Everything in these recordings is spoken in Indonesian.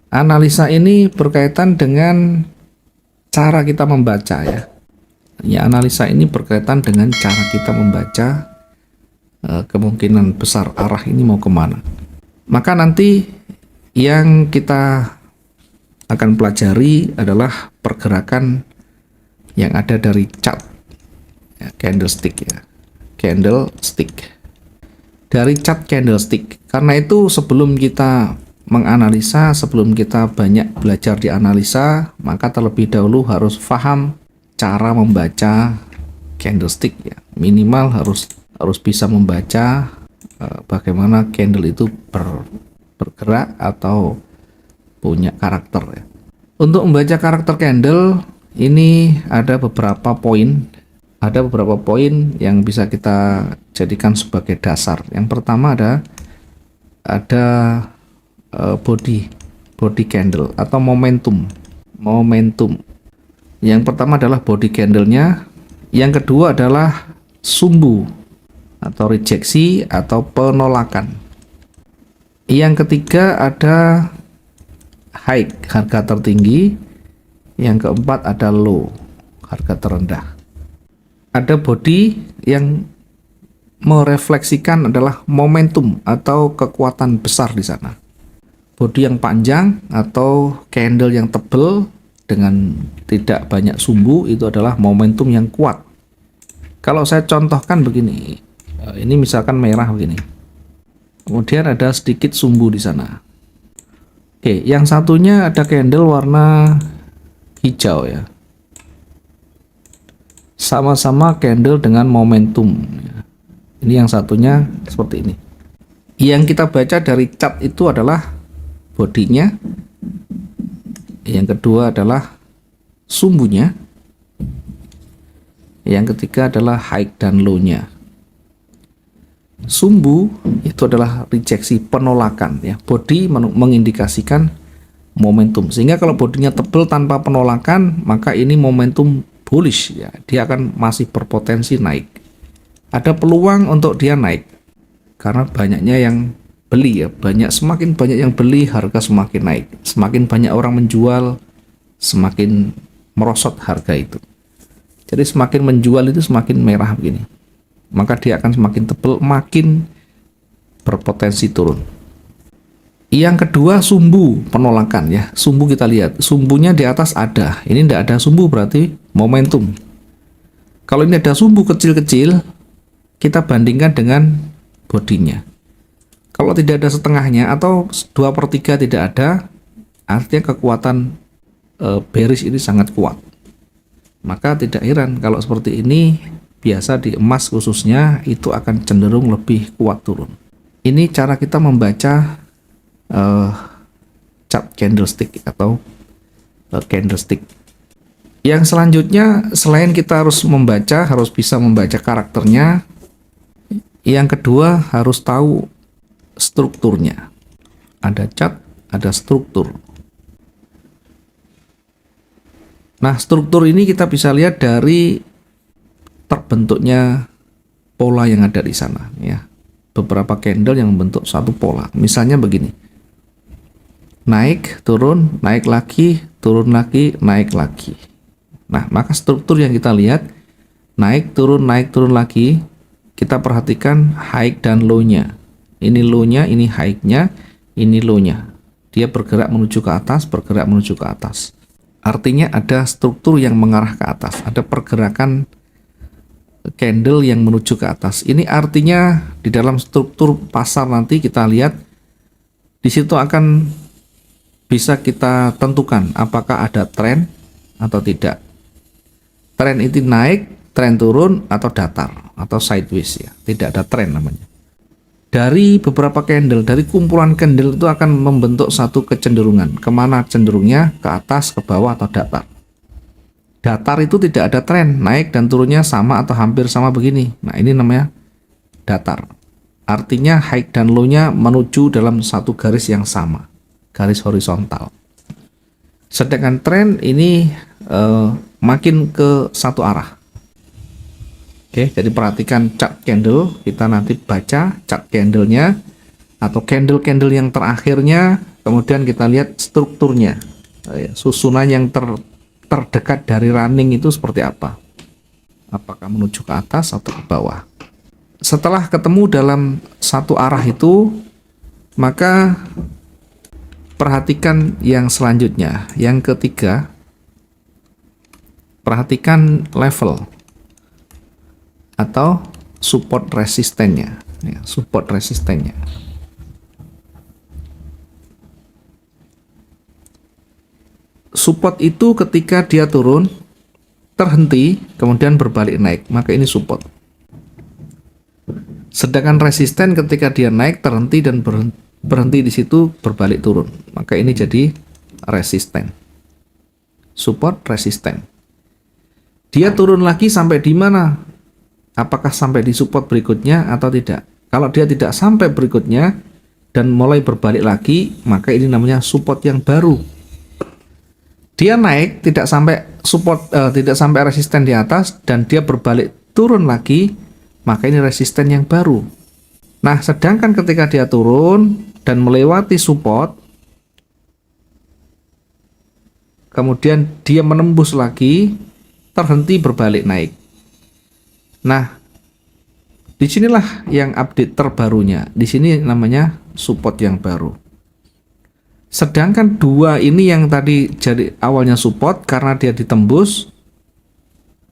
Analisa ini berkaitan dengan cara kita membaca ya. Ya, analisa ini berkaitan dengan cara kita membaca kemungkinan besar arah ini mau kemana. Maka nanti yang kita akan pelajari adalah pergerakan yang ada dari chart ya, candlestick ya, candlestick dari chart candlestick. Karena itu sebelum kita menganalisa, sebelum kita banyak belajar di analisa, maka terlebih dahulu harus paham cara membaca candlestick ya. Minimal harus bisa membaca bagaimana candle itu bergerak atau punya karakter ya. Untuk membaca karakter candle ini ada beberapa poin. Ada beberapa poin yang bisa kita jadikan sebagai dasar. Yang pertama ada body candle atau momentum. Yang pertama adalah body candlenya. Yang kedua adalah sumbu atau rejeksi atau penolakan. Yang ketiga ada high, harga tertinggi. Yang keempat ada low, harga terendah. Ada body yang merefleksikan adalah momentum atau kekuatan besar di sana. Body yang panjang atau candle yang tebal dengan tidak banyak sumbu itu adalah momentum yang kuat. Kalau saya contohkan begini, ini misalkan merah begini. Kemudian ada sedikit sumbu di sana. Oke, yang satunya ada candle warna hijau ya. Sama-sama candle dengan momentum. Ini yang satunya seperti ini. Yang kita baca dari chart itu adalah bodinya. Yang kedua adalah sumbunya. Yang ketiga adalah high dan low-nya. Sumbu itu adalah rejeksi, penolakan ya. Body mengindikasikan momentum. Sehingga kalau bodinya tebal tanpa penolakan, maka ini momentum bullish ya, dia akan masih berpotensi naik. Ada peluang untuk dia naik karena banyaknya yang beli ya, semakin banyak yang beli, harga semakin naik. Semakin banyak orang menjual, semakin merosot harga itu. Jadi semakin menjual itu semakin merah begini. Maka dia akan semakin tebal, makin berpotensi turun. Yang kedua sumbu penolakan ya. Sumbu kita lihat, sumbunya di atas ada. Ini tidak ada sumbu berarti momentum. Kalau ini ada sumbu kecil-kecil, kita bandingkan dengan bodinya. Kalau tidak ada setengahnya atau 2/3 tidak ada, artinya kekuatan bearish ini sangat kuat. Maka tidak heran kalau seperti ini, biasa di emas khususnya itu akan cenderung lebih kuat turun. Ini cara kita membaca chart candlestick atau candlestick. Yang selanjutnya, selain kita harus bisa membaca karakternya, yang kedua harus tahu strukturnya. Ada chart, ada struktur. Nah, struktur ini kita bisa lihat dari terbentuknya pola yang ada di sana ya. Beberapa candle yang membentuk satu pola. Misalnya begini. Naik, turun, naik lagi, turun lagi, naik lagi. Nah, maka struktur yang kita lihat naik, turun lagi. Kita perhatikan high dan low-nya. Ini low-nya, ini high-nya, ini low-nya. Dia bergerak menuju ke atas, bergerak menuju ke atas. Artinya ada struktur yang mengarah ke atas. Ada pergerakan candle yang menuju ke atas. Ini artinya di dalam struktur pasar nanti kita lihat di situ akan bisa kita tentukan apakah ada tren atau tidak. Tren itu naik, tren turun, atau datar, atau sideways ya. Tidak ada tren namanya. Dari beberapa candle, dari kumpulan candle itu akan membentuk satu kecenderungan. Kemana cenderungnya? Ke atas, ke bawah, atau datar. Datar itu tidak ada tren, naik dan turunnya sama atau hampir sama begini. Nah, ini namanya datar. Artinya high dan low-nya menuju dalam satu garis yang sama. Garis horizontal. Sedangkan tren ini makin ke satu arah. Oke, jadi perhatikan chart candle, kita nanti baca chart candlenya atau candle-candle yang terakhirnya kemudian kita lihat strukturnya, susunan yang terdekat dari running itu seperti apa, apakah menuju ke atas atau ke bawah. Setelah ketemu dalam satu arah itu, maka perhatikan yang selanjutnya, yang ketiga, perhatikan level atau support resistennya, support resistennya. Support itu ketika dia turun, terhenti, kemudian berbalik naik, maka ini support. Sedangkan resisten ketika dia naik, terhenti dan berhenti di situ, berbalik turun, maka ini jadi resisten. Support, resisten. Dia turun lagi sampai di mana? Apakah sampai di support berikutnya atau tidak? Kalau dia tidak sampai berikutnya dan mulai berbalik lagi, maka ini namanya support yang baru. Dia naik tidak sampai support, tidak sampai resisten di atas dan dia berbalik turun lagi, maka ini resisten yang baru. Nah, sedangkan ketika dia turun dan melewati support, kemudian dia menembus lagi, terhenti berbalik naik. Nah, disinilah yang update terbarunya. Di sini namanya support yang baru. Sedangkan dua ini yang tadi jadi awalnya support, karena dia ditembus,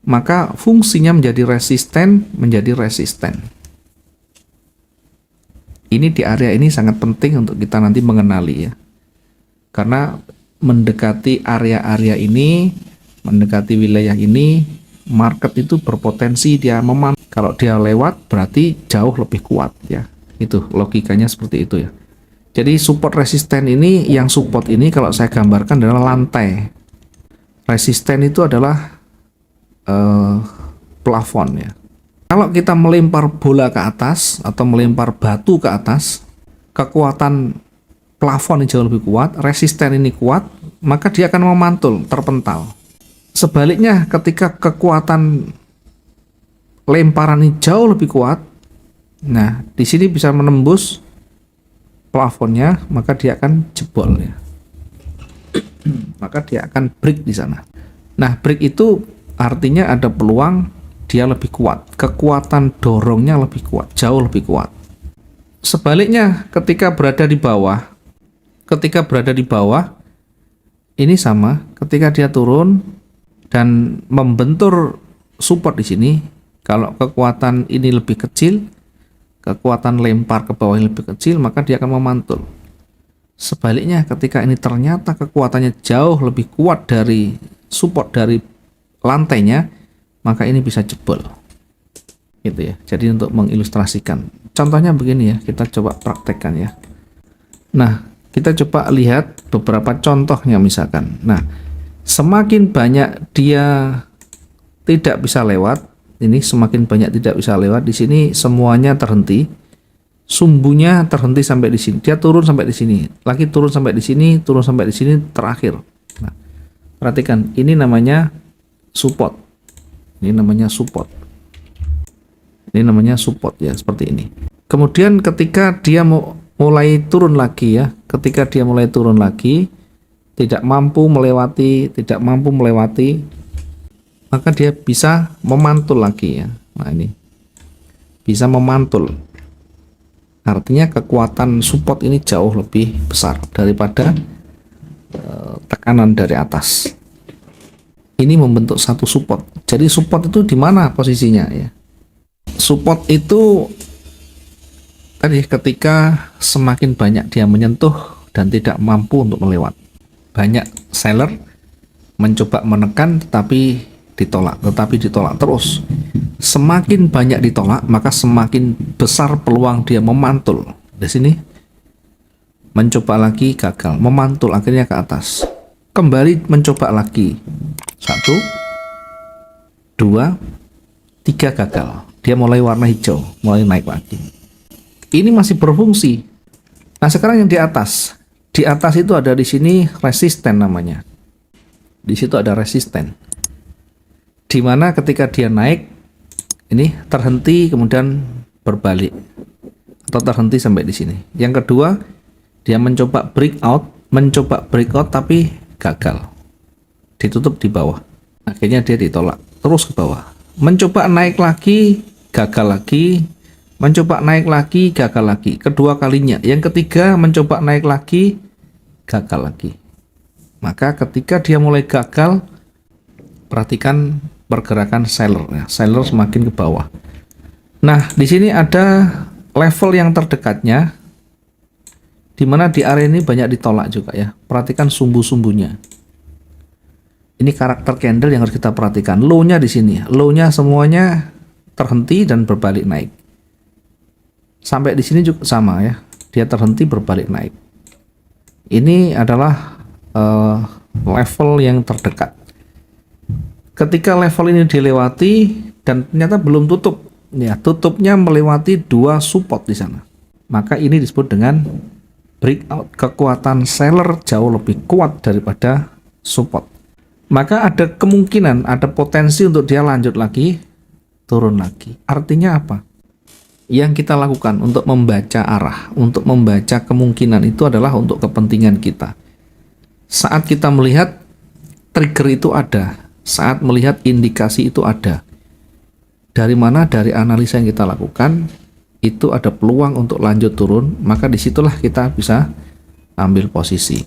maka fungsinya menjadi resisten, Ini di area ini sangat penting untuk kita nanti mengenali ya. Karena mendekati area-area ini, mendekati wilayah ini, market itu berpotensi dia kalau dia lewat berarti jauh lebih kuat ya. Itu logikanya seperti itu ya. Jadi support resisten ini, yang support ini kalau saya gambarkan adalah lantai. Resisten itu adalah plafon ya. Kalau kita melempar bola ke atas atau melempar batu ke atas, kekuatan plafon ini jauh lebih kuat, resisten ini kuat, maka dia akan memantul, terpental. Sebaliknya ketika kekuatan lemparan ini jauh lebih kuat, nah di sini bisa menembus plafonnya, maka dia akan jebol ya. Maka dia akan break di sana. Nah, break itu artinya ada peluang dia lebih kuat, kekuatan dorongnya lebih kuat, jauh lebih kuat. Sebaliknya ketika berada di bawah, ini sama, ketika dia turun dan membentur support di sini, kalau kekuatan ini lebih kecil, kekuatan lempar ke bawah lebih kecil, maka dia akan memantul. Sebaliknya ketika ini ternyata kekuatannya jauh lebih kuat dari support, dari lantainya, maka ini bisa jebol gitu ya. Jadi untuk mengilustrasikan contohnya begini ya, kita coba praktekkan ya. Nah, kita coba lihat beberapa contohnya misalkan. Nah, semakin banyak dia tidak bisa lewat, ini semakin banyak tidak bisa lewat, di sini semuanya terhenti, sumbunya terhenti sampai di sini, dia turun sampai di sini, lagi turun sampai di sini, turun sampai di sini, terakhir. Nah, perhatikan, ini namanya support. Ini namanya support. Ini namanya support ya, seperti ini. Kemudian ketika dia mulai turun lagi ya, ketika dia mulai turun lagi, tidak mampu melewati, maka dia bisa memantul lagi ya. Nah, ini bisa memantul. Artinya kekuatan support ini jauh lebih besar daripada tekanan dari atas. Ini membentuk satu support. Jadi support itu di mana posisinya ya? Support itu tadi ketika semakin banyak dia menyentuh dan tidak mampu untuk melewat. Banyak seller mencoba menekan tetapi ditolak terus. Semakin banyak ditolak, maka semakin besar peluang dia memantul. Di sini mencoba lagi gagal, memantul akhirnya ke atas. Kembali mencoba lagi. 1, 2, 3 gagal. Dia mulai warna hijau, mulai naik lagi. Ini masih berfungsi. Nah, sekarang yang di atas. Di atas itu ada di sini resisten namanya. Di situ ada resisten. Di mana ketika dia naik, ini terhenti kemudian berbalik atau terhenti sampai di sini. Yang kedua, Dia mencoba breakout tapi gagal. Ditutup di bawah. Akhirnya dia ditolak terus ke bawah. Mencoba naik lagi, gagal lagi. Mencoba naik lagi, gagal lagi. Kedua kalinya. Yang ketiga mencoba naik lagi, gagal lagi. Maka ketika dia mulai gagal, perhatikan pergerakan seller ya. Seller semakin ke bawah. Nah, di sini ada level yang terdekatnya, di mana di area ini banyak ditolak juga ya. Perhatikan sumbu-sumbunya. Ini karakter candle yang harus kita perhatikan. Low-nya di sini. Low-nya semuanya terhenti dan berbalik naik. Sampai di sini juga sama ya. Dia terhenti berbalik naik. Ini adalah level yang terdekat. Ketika level ini dilewati dan ternyata belum tutup, ya tutupnya melewati dua support di sana. Maka ini disebut dengan breakout. Kekuatan seller jauh lebih kuat daripada support. Maka ada kemungkinan, ada potensi untuk dia lanjut lagi, turun lagi. Artinya apa? Yang kita lakukan untuk membaca arah, untuk membaca kemungkinan itu adalah untuk kepentingan kita. Saat kita melihat trigger itu ada, saat melihat indikasi itu ada. Dari mana? Dari analisa yang kita lakukan, itu ada peluang untuk lanjut turun, maka disitulah kita bisa ambil posisi.